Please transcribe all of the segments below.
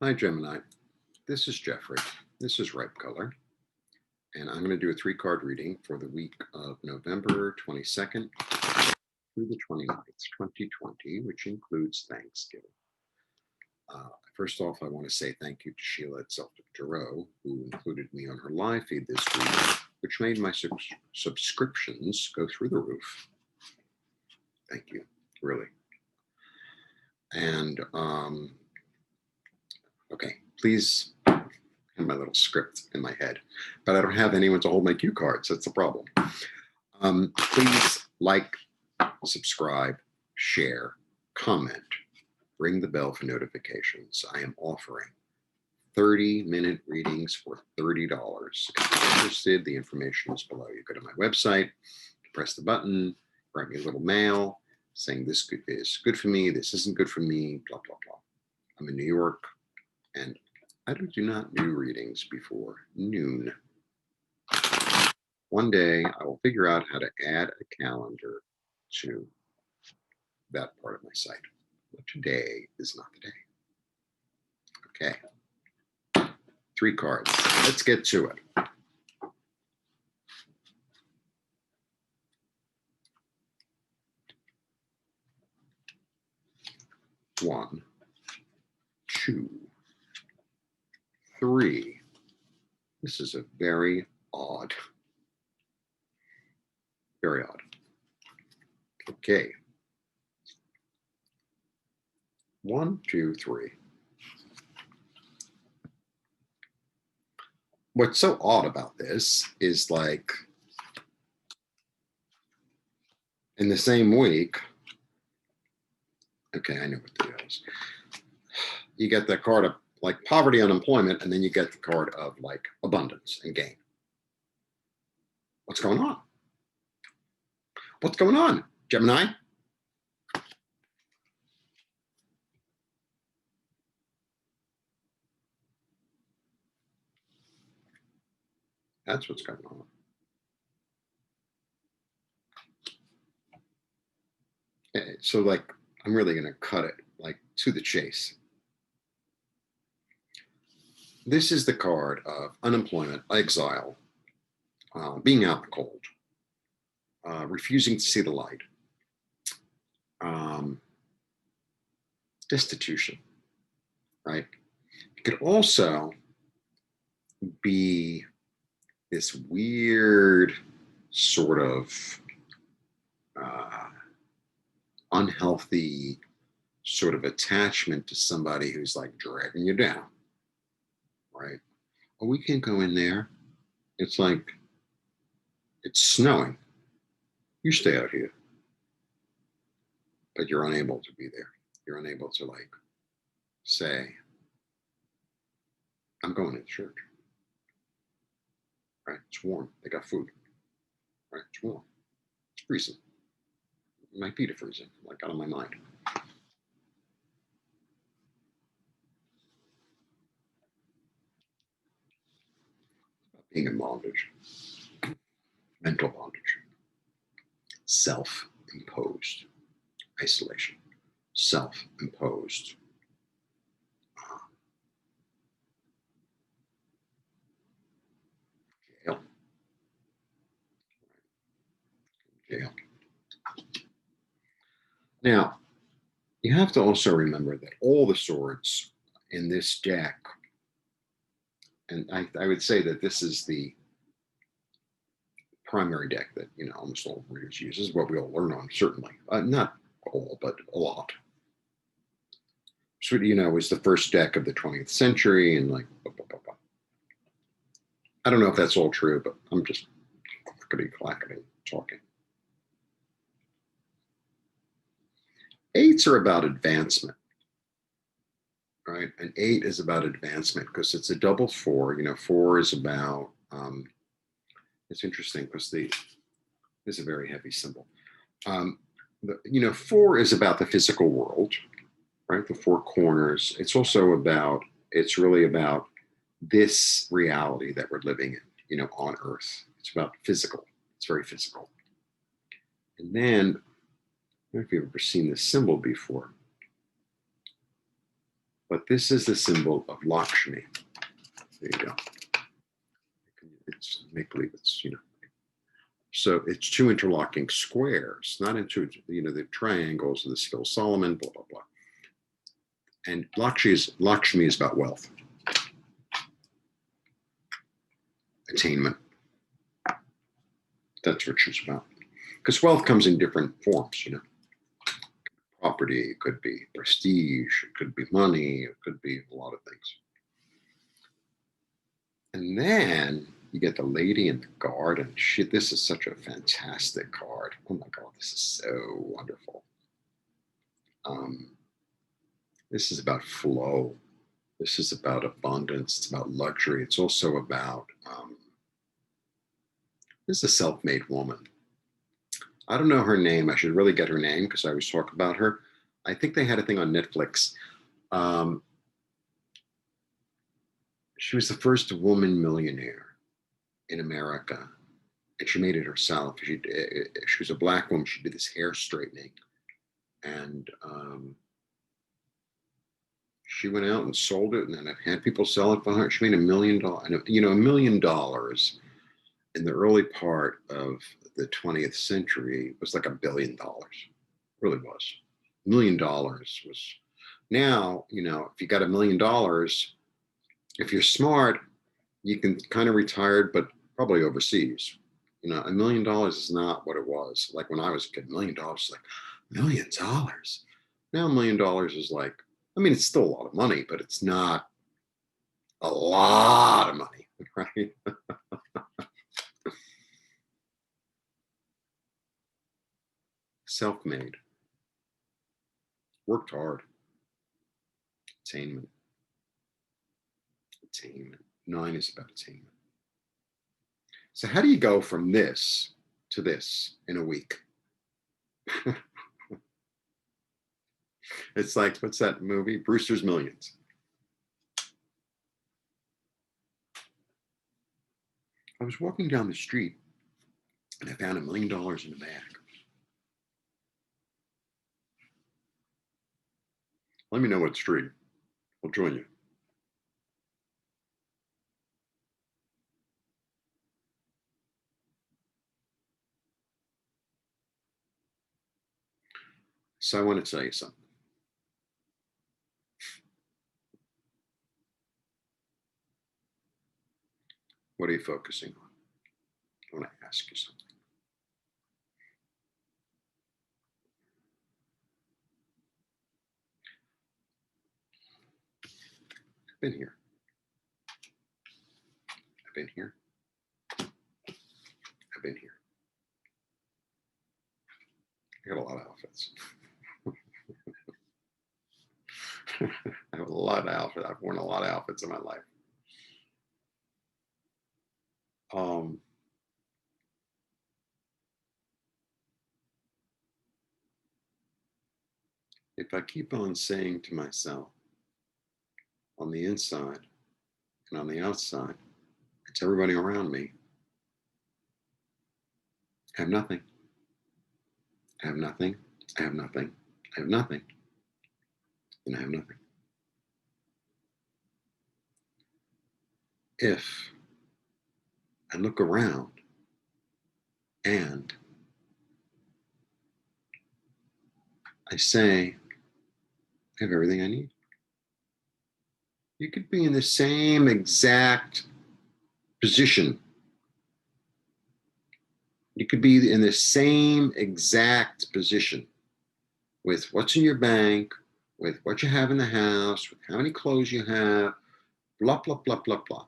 Hi, Gemini. This is Jeffrey. This is Ripe Color. And I'm going to do a 3-card reading for the week of November 22nd through the 29th, 2020, which includes Thanksgiving. First off, I want to say thank you to Sheila at Celtic Tarot, who included me on her live feed this week, which made my subscriptions go through the roof. Thank you, really. And okay, please have my little script in my head, but I don't have anyone to hold my cue cards. That's the problem. Please like, subscribe, share, comment, ring the bell for notifications. I am offering 30-minute readings for $30. If you're interested, the information is below. You go to my website, press the button, write me a little mail saying this is good for me, this isn't good for me, blah, blah, blah. I'm in New York, and I do not do readings before noon. One day I will figure out how to add a calendar to that part of my site. But today is not the day. Okay. 3 cards. Let's get to it. One, 2, 3. This is a very odd. Very odd. Okay. 1, 2, 3. What's so odd about this is, like, in the same week, okay, I know what the deal is. You get the card of like poverty, unemployment, and then you get the card of like abundance and gain. What's going on? What's going on, Gemini? That's what's going on. So, like, I'm really going to cut it like to the chase. This is the card of unemployment, exile, being out in the cold, refusing to see the light, destitution, right? It could also be this weird sort of unhealthy sort of attachment to somebody who's like dragging you down, right? Oh, we can't go in there. It's like, it's snowing. You stay out here. But you're unable to be there. You're unable to, like, say, I'm going to church. Right? It's warm. They got food. Right? It's warm. It's freezing. My feet are freezing. I'm like out of my mind. Being in bondage. Mental bondage. Self-imposed isolation. Self-imposed jail. Jail. Now, you have to also remember that all the swords in this deck, and I would say that this is the primary deck that, you know, almost all readers use, is what we all learn on, certainly. Not all, but a lot. So, you know, is the first deck of the 20th century, and like, blah, blah, blah, blah. I don't know if that's all true, but I'm just clackety talking. 8s are about advancement, right? An 8 is about advancement because it's a double 4. You know, 4 is about, it's interesting because is a very heavy symbol. You know, 4 is about the physical world, right? The 4 corners. It's also about, it's really about this reality that we're living in, you know, on Earth. It's about physical. It's very physical. And then, I don't know if you've ever seen this symbol before. But this is the symbol of Lakshmi. There you go. It's make believe it's, so it's two interlocking squares, not into, the triangles of the skill Solomon, blah, blah, blah. And Lakshmi is about wealth, attainment. That's what she's about. Because wealth comes in different forms, Property, it could be prestige, it could be money, it could be a lot of things. And then you get the Lady in the Garden. Shit, this is such a fantastic card. Oh my God, this is so wonderful. This is about flow. This is about abundance. It's about luxury. It's also about, this is a self-made woman. I don't know her name. I should really get her name because I always talk about her. I think they had a thing on Netflix. She was the first woman millionaire in America, and she made it herself. She was a Black woman. She did this hair straightening, and she went out and sold it, and then I've had people sell it for her. She made $1 million. $1 million in the early part of the 20th century was like $1 billion. It really was. $1 million was. Now, if you got $1 million, if you're smart, you can kind of retire, but probably overseas. $1 million is not what it was. Like when I was a kid, $1 million is like $1 million. Now $1 million is like, it's still a lot of money, but it's not a lot of money, right? Self-made, worked hard, attainment. 9 is about attainment. So how do you go from this to this in a week? It's like, what's that movie? Brewster's Millions. I was walking down the street and I found $1 million in a bag. Let me know what street. I'll join you. So I want to tell you something. What are you focusing on? I want to ask you something. I've been here. I've been here. I've been here. I got a lot of outfits. I have a lot of outfits. I've worn a lot of outfits in my life. If I keep on saying to myself, on the inside and on the outside, it's everybody around me, I have nothing. I have nothing. I have nothing. I have nothing. And I have nothing. If I look around and I say, I have everything I need. You could be in the same exact position. You could be in the same exact position with what's in your bank, with what you have in the house, with how many clothes you have, blah, blah, blah, blah, blah.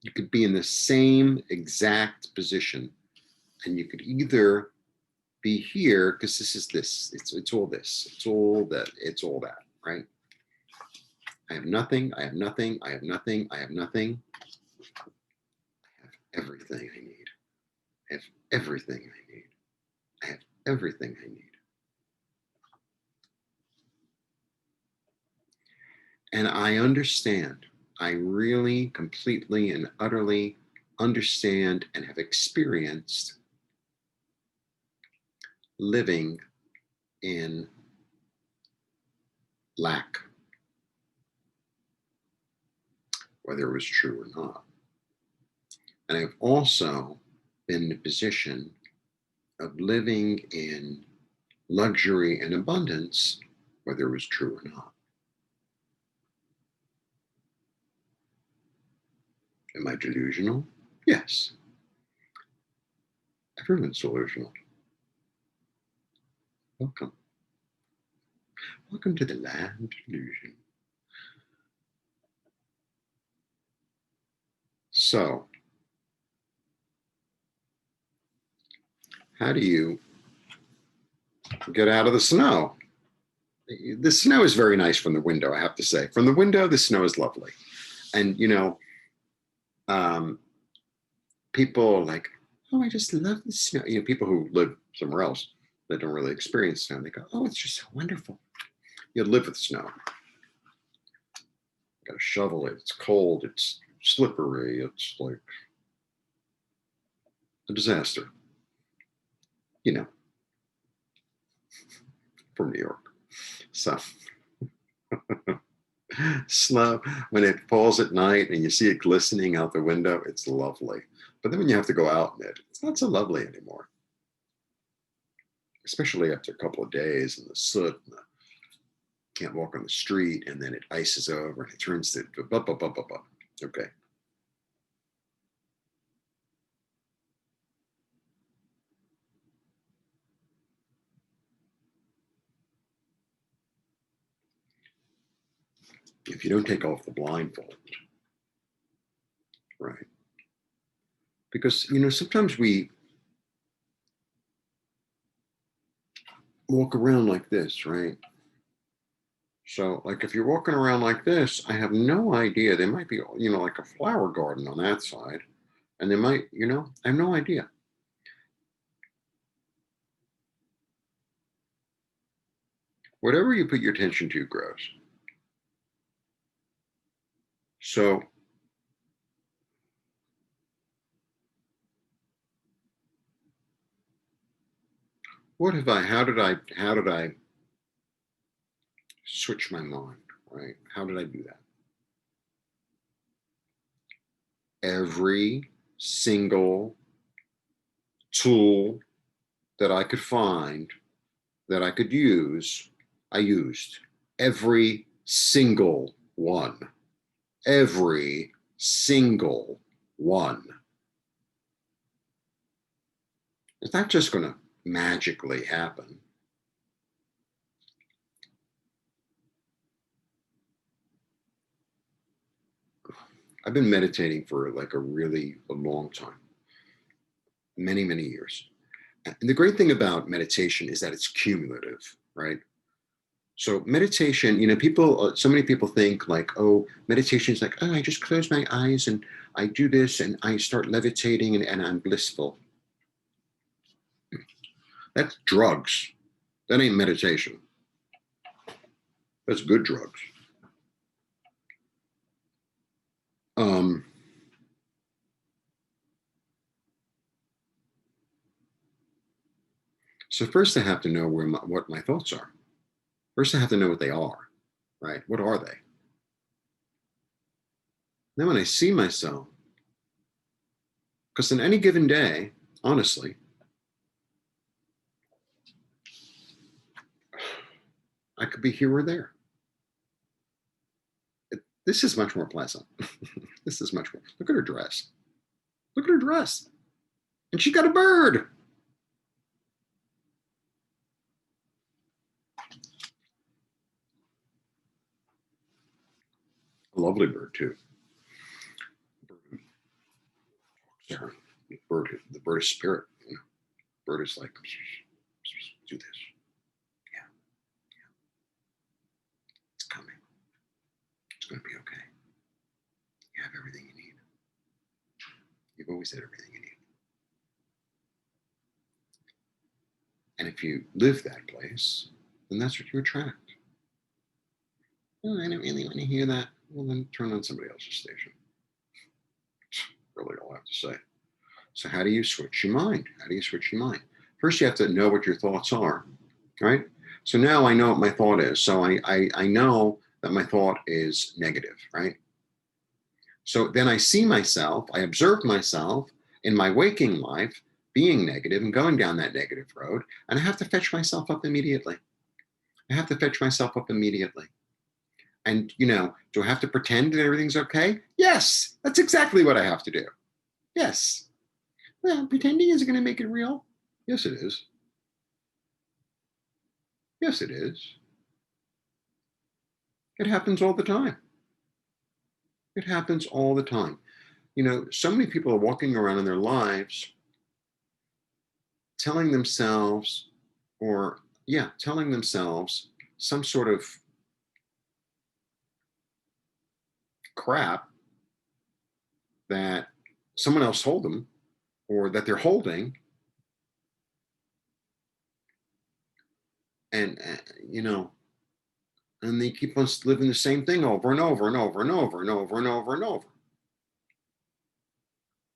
You could be in the same exact position, and you could either be here because this is this, it's all this, it's all that, right? I have nothing, I have nothing, I have nothing, I have nothing. I have everything I need. I have everything I need. I have everything I need. And I understand. I really completely and utterly understand and have experienced living in lack. whether it was true or not. And I've also been in a position of living in luxury and abundance, whether it was true or not. Am I delusional? Yes. Everyone's delusional. Welcome. Welcome to the land of delusion. So, how do you get out of the snow? The snow is very nice from the window, I have to say. From the window, the snow is lovely. And, you know, people are like, oh, I just love the snow. You know, people who live somewhere else that don't really experience snow, they go, oh, it's just so wonderful. You live with snow. You got to shovel it. It's cold. It's slippery. It's like a disaster. You know, from New York. So snow, when it falls at night and you see it glistening out the window, it's lovely. But then when you have to go out in it, it's not so lovely anymore. Especially after a couple of days and the soot, and can't walk on the street, and then it ices over and it turns to okay. If you don't take off the blindfold, right? Because, you know, sometimes we walk around like this, right? So, like, if you're walking around like this, I have no idea. There might be, you know, like a flower garden on that side, and there might, you know, I have no idea. Whatever you put your attention to grows. So, how did I switch my mind, right? How did I do that? Every single tool that I could find that I could use, I used. Every single one. Every single one. It's not just going to magically happen. I've been meditating for like a long time, many, many years. And the great thing about meditation is that it's cumulative, right? So meditation, you know, so many people think like, oh, meditation is like, oh, I just close my eyes and I do this and I start levitating and I'm blissful. That's drugs. That ain't meditation. That's good drugs. So first I have to know what my thoughts are. First I have to know what they are, right? What are they? Then when I see myself, because in any given day, honestly, I could be here or there. This is much more pleasant. This is much more. Look at her dress. Look at her dress. And she got a bird. A lovely bird, too. The bird is spirit. You know, bird is like, do this. Yeah. It's coming. It's going to be okay. You have everything you need. You've always had everything you need. And if you live that place, then that's what you attract. Oh, I don't really want to hear that. Well, then turn on somebody else's station. Really all I have to say. So how do you switch your mind? How do you switch your mind? First, you have to know what your thoughts are, right? So now I know what my thought is. So I know that my thought is negative, right? So then I see myself, I observe myself in my waking life being negative and going down that negative road, and I have to fetch myself up immediately. I have to fetch myself up immediately. And, do I have to pretend that everything's okay? Yes, that's exactly what I have to do. Yes. Well, pretending isn't going to make it real. Yes, it is. Yes, it is. It happens all the time. It happens all the time. So many people are walking around in their lives telling themselves, telling themselves some sort of crap that someone else told them or that they're holding. And, and they keep on living the same thing over and over and over and over and over and over and over.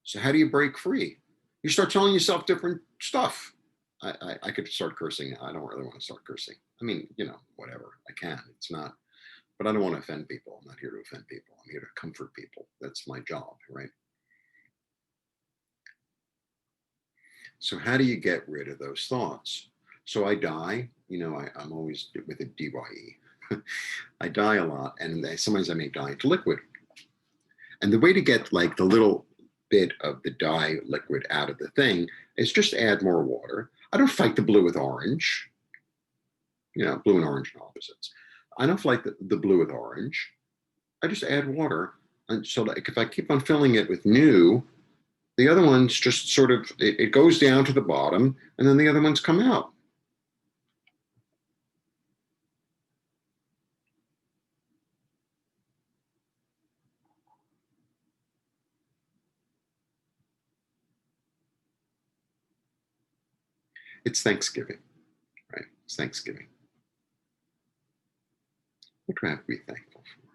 So how do you break free? You start telling yourself different stuff. I could start cursing. I don't really want to start cursing. I mean, whatever. I can. It's not, but I don't want to offend people. I'm not here to offend people. I'm here to comfort people. That's my job, right? So how do you get rid of those thoughts? So I die, I'm always with a DYE. I die a lot, and sometimes I may die into liquid. And the way to get like the little bit of the dye liquid out of the thing is just add more water. I don't fight the blue with orange. Blue and orange are opposites. I don't fight the blue with orange. I just add water. And so like if I keep on filling it with new, the other ones just sort of, it goes down to the bottom and then the other ones come out. It's Thanksgiving, right? It's Thanksgiving. What do I have to be thankful for?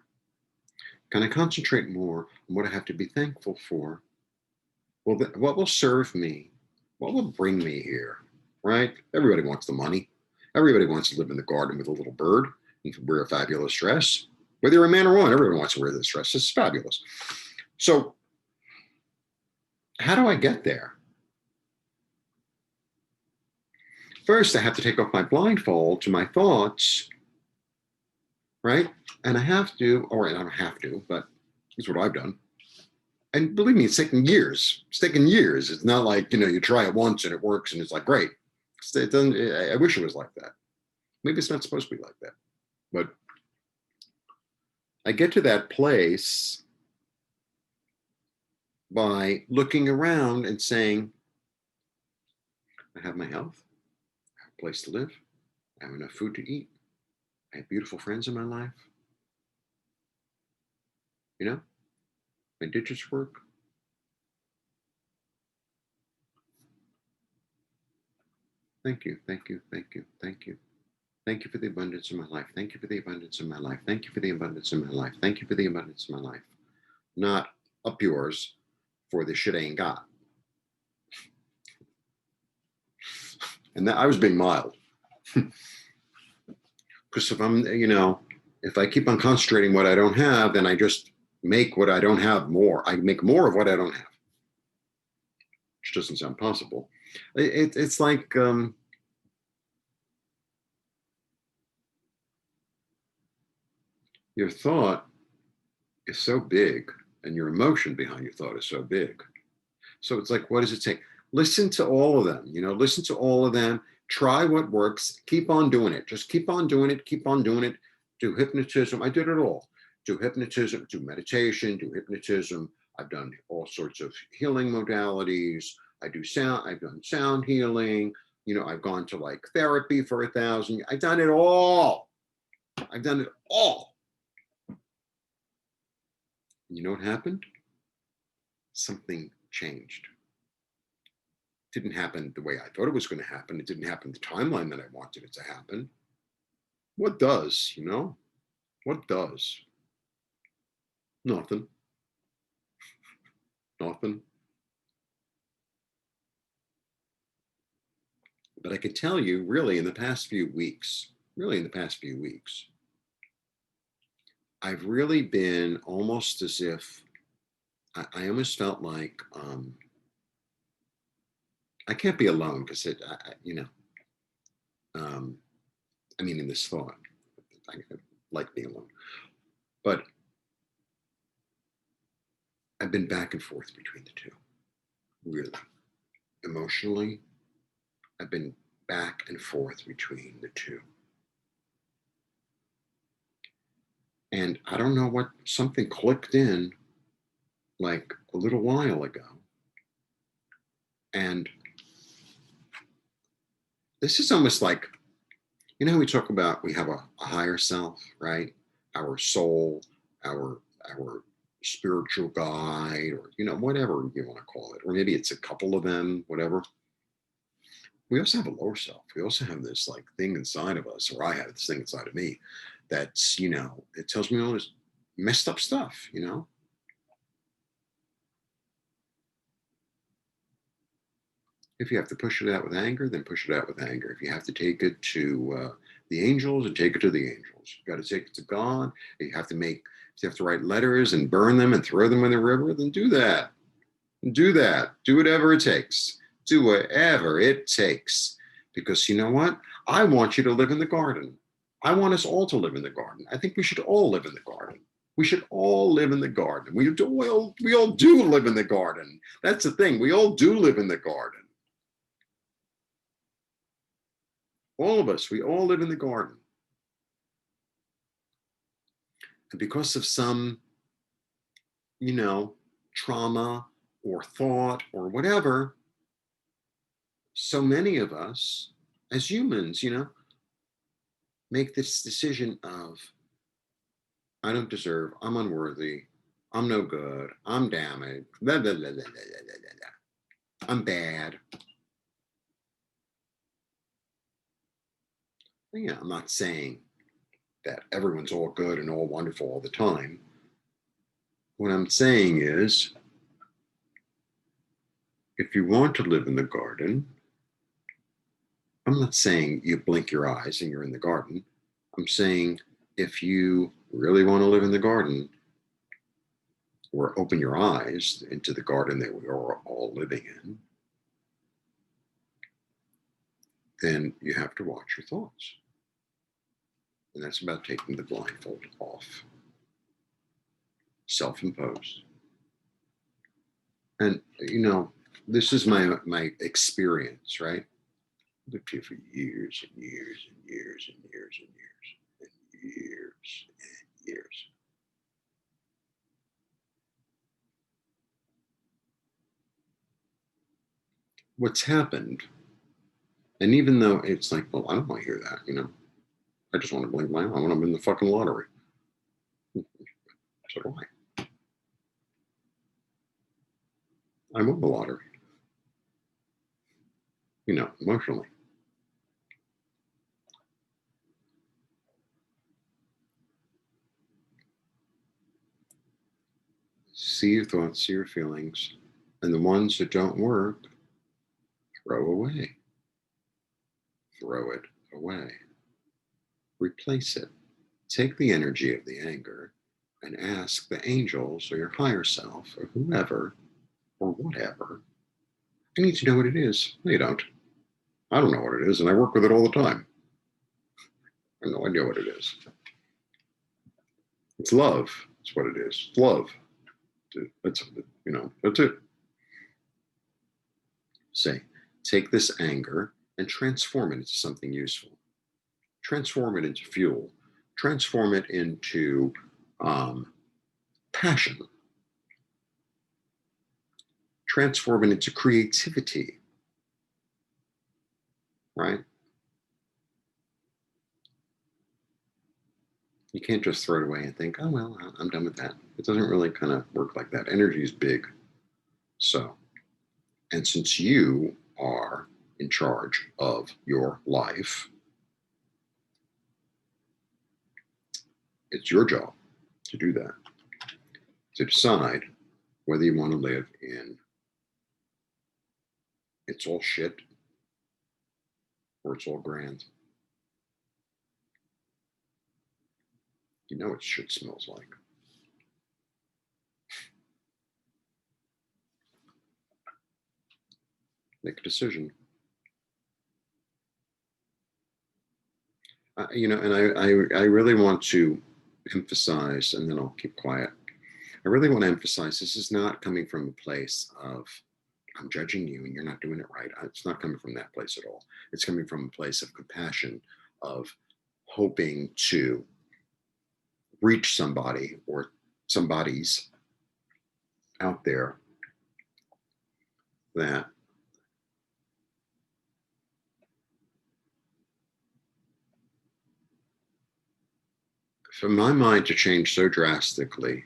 Can I concentrate more on what I have to be thankful for? Well, what will serve me? What will bring me here, right? Everybody wants the money. Everybody wants to live in the garden with a little bird and wear a fabulous dress. Whether you're a man or woman, everyone wants to wear this dress. This is fabulous. So how do I get there? First, I have to take off my blindfold to my thoughts, right? And I have to, or I don't have to, but it's what I've done. And believe me, it's taken years. It's taken years. It's not like, you try it once and it works and it's like, great. It doesn't, I wish it was like that. Maybe it's not supposed to be like that. But I get to that place by looking around and saying, I have my health, I have a place to live, I have enough food to eat, I have beautiful friends in my life. My digits work. Thank you, thank you, thank you, thank you. Thank you for the abundance in my life. Thank you for the abundance in my life. Thank you for the abundance in my life. Thank you for the abundance in my life. Not up yours for the shit I ain't got. And that I was being mild. Because if I keep on concentrating what I don't have, then I just make what I don't have more. I make more of what I don't have, which doesn't sound possible. It's like your thought is so big and your emotion behind your thought is so big. So it's like, what does it take? Listen to all of them, listen to all of them. Try what works. Keep on doing it. Just keep on doing it. Keep on doing it. Do hypnotism. I did it all. Do hypnotism, do meditation, do hypnotism. I've done all sorts of healing modalities. I've done sound healing. I've gone to like therapy for 1,000. I've done it all. I've done it all. You know what happened? Something changed. It didn't happen the way I thought it was going to happen. It didn't happen the timeline that I wanted it to happen. What does, What does? Nothing. Nothing. But I can tell you, really, in the past few weeks, I've really been almost as if I almost felt like I can't be alone because you know, um, I mean, in this thought, I like being alone, but I've been back and forth between the two, really. Emotionally, I've been back and forth between the two. And I don't know what, something clicked in like a little while ago. And this is almost like, you know, we talk about we have a higher self, right? Our soul, our spiritual guide, or you know, whatever you want to call it, or maybe it's a couple of them, whatever. We also have a lower self. We also have this like thing inside of us, or I have this thing inside of me that's, you know, it tells me all this messed up stuff, you know. If you have to push it out with anger, then push it out with anger. If you have to take it to the angels, and take it to the angels. You got to take it to God. If you have to make, if you have to write letters and burn them and throw them in the river, then do that. Do that. Do whatever it takes. Do whatever it takes. Because you know what? I want you to live in the garden. I want us all to live in the garden. I think we should all live in the garden. We should all live in the garden. We all do live in the garden. That's the thing. We all do live in the garden. All of us, we all live in the garden. And because of some, you know, trauma or thought or whatever, so many of us as humans, you know, make this decision of, I don't deserve, I'm unworthy, I'm no good, I'm damaged, blah, blah, blah, blah, blah, blah, blah. I'm bad. Yeah, I'm not saying that everyone's all good and all wonderful all the time. What I'm saying is, if you want to live in the garden, I'm not saying you blink your eyes and you're in the garden. I'm saying if you really want to live in the garden, or open your eyes into the garden that we are all living in, then you have to watch your thoughts. And that's about taking the blindfold off, self-imposed. And you know, this is my experience, right? I lived here for years and years and years and years and years and years and years. What's happened, and even though it's like, well, I don't want to hear that, you know, I just want to blink my eye. I want to win the fucking lottery. So do I. I won the lottery, you know, emotionally. See your thoughts, see your feelings, and the ones that don't work, throw away. Throw it away. Replace it. Take the energy of the anger and ask the angels or your higher self or whoever or whatever. I need to know what it is. No, you don't. I don't know what it is, and I work with it all the time. I have no idea what it is. It's love. That's what it is. It's love. That's, you know, that's it. Say, take this anger and transform it into something useful. Transform it into fuel. Transform it into passion. Transform it into creativity, right? You can't just throw it away and think, oh, well, I'm done with that. It doesn't really kind of work like that. Energy is big. So, and since you are in charge of your life, it's your job to do that, to decide whether you want to live in it's all shit or it's all grand. You know what shit smells like. Make a decision. And I really want to emphasize, and then I'll keep quiet. I really want to emphasize this is not coming from a place of I'm judging you and you're not doing it right. It's not coming from that place at all. It's coming from a place of compassion, of hoping to reach somebody or somebody's out there that for my mind to change so drastically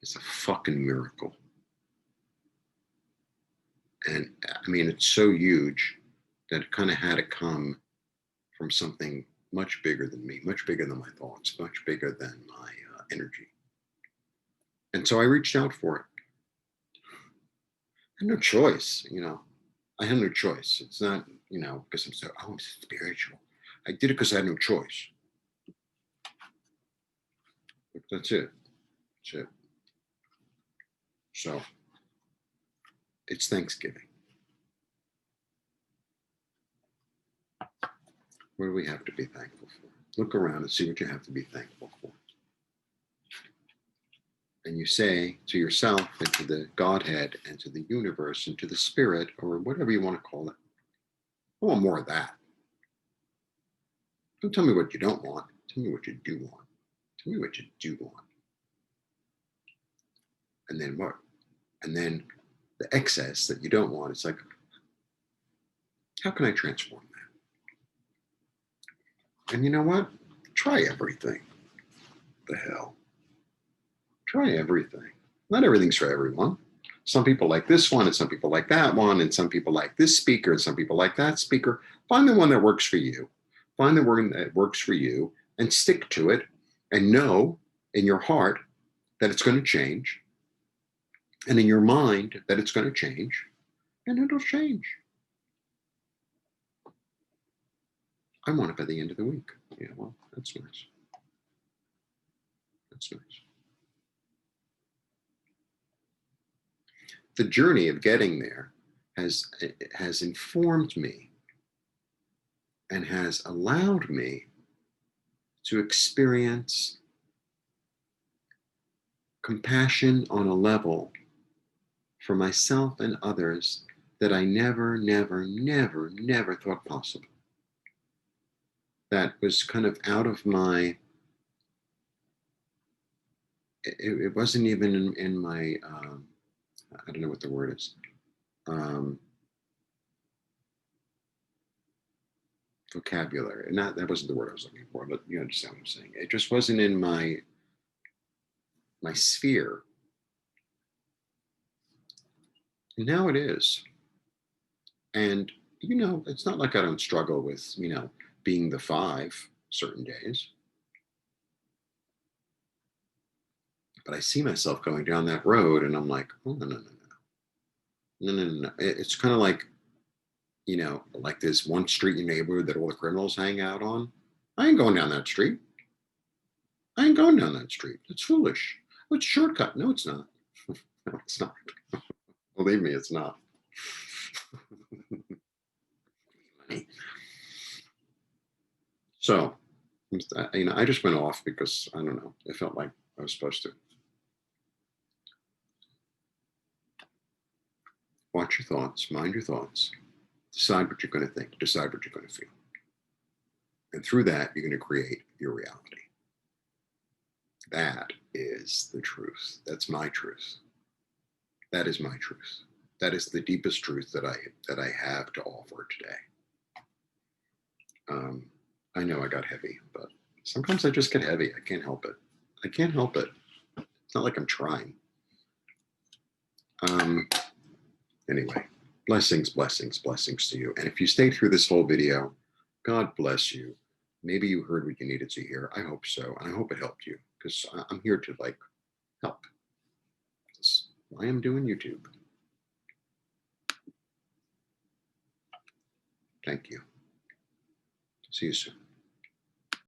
is a fucking miracle. And I mean, it's so huge that it kind of had to come from something much bigger than me, much bigger than my thoughts, much bigger than my energy. And so I reached out for it. I had no choice, I had no choice. It's not, because I'm so, I'm spiritual. I did it because I had no choice. That's it. That's it. So it's Thanksgiving. What do we have to be thankful for? Look around and see what you have to be thankful for. And you say to yourself and to the Godhead and to the universe and to the spirit or whatever you want to call it, I want more of that. Don't tell me what you don't want. Tell me what you do want. Tell me what you do want. And then what? And then the excess that you don't want, it's like, how can I transform that? And you know what? Try everything. The hell. Try everything. Not everything's for everyone. Some people like this one, and some people like that one, and some people like this speaker, and some people like that speaker. Find the one that works for you. Find the one that works for you and stick to it and know in your heart that it's going to change and in your mind that it's going to change and it'll change. I want it by the end of the week. Yeah, well, that's nice. That's nice. The journey of getting there has informed me and has allowed me to experience compassion on a level for myself and others that I never thought possible. That was kind of out of my, it wasn't even in my, I don't know what the word is. Vocabulary. Not that wasn't the word I was looking for, but you understand what I'm saying. It just wasn't in my sphere. And now it is. And it's not like I don't struggle with, being the 5 certain days. But I see myself going down that road and I'm like, oh no. It's kind of like, like this one street in your neighborhood that all the criminals hang out on. I ain't going down that street. I ain't going down that street. It's foolish. Oh, it's a shortcut. No, it's not. No, it's not. Believe me, it's not. So, I just went off because I don't know. It felt like I was supposed to. Watch your thoughts, mind your thoughts, decide what you're going to think, decide what you're going to feel. And through that, you're going to create your reality. That is the truth. That's my truth. That is my truth. That is the deepest truth that I have to offer today. I know I got heavy, but sometimes I just get heavy. I can't help it. I can't help it. It's not like I'm trying. Anyway, blessings to you. And if you stayed through this whole video, God bless you. Maybe you heard what you needed to hear. I hope so. And I hope it helped you because I'm here to help. That's why I'm doing YouTube. Thank you. See you soon.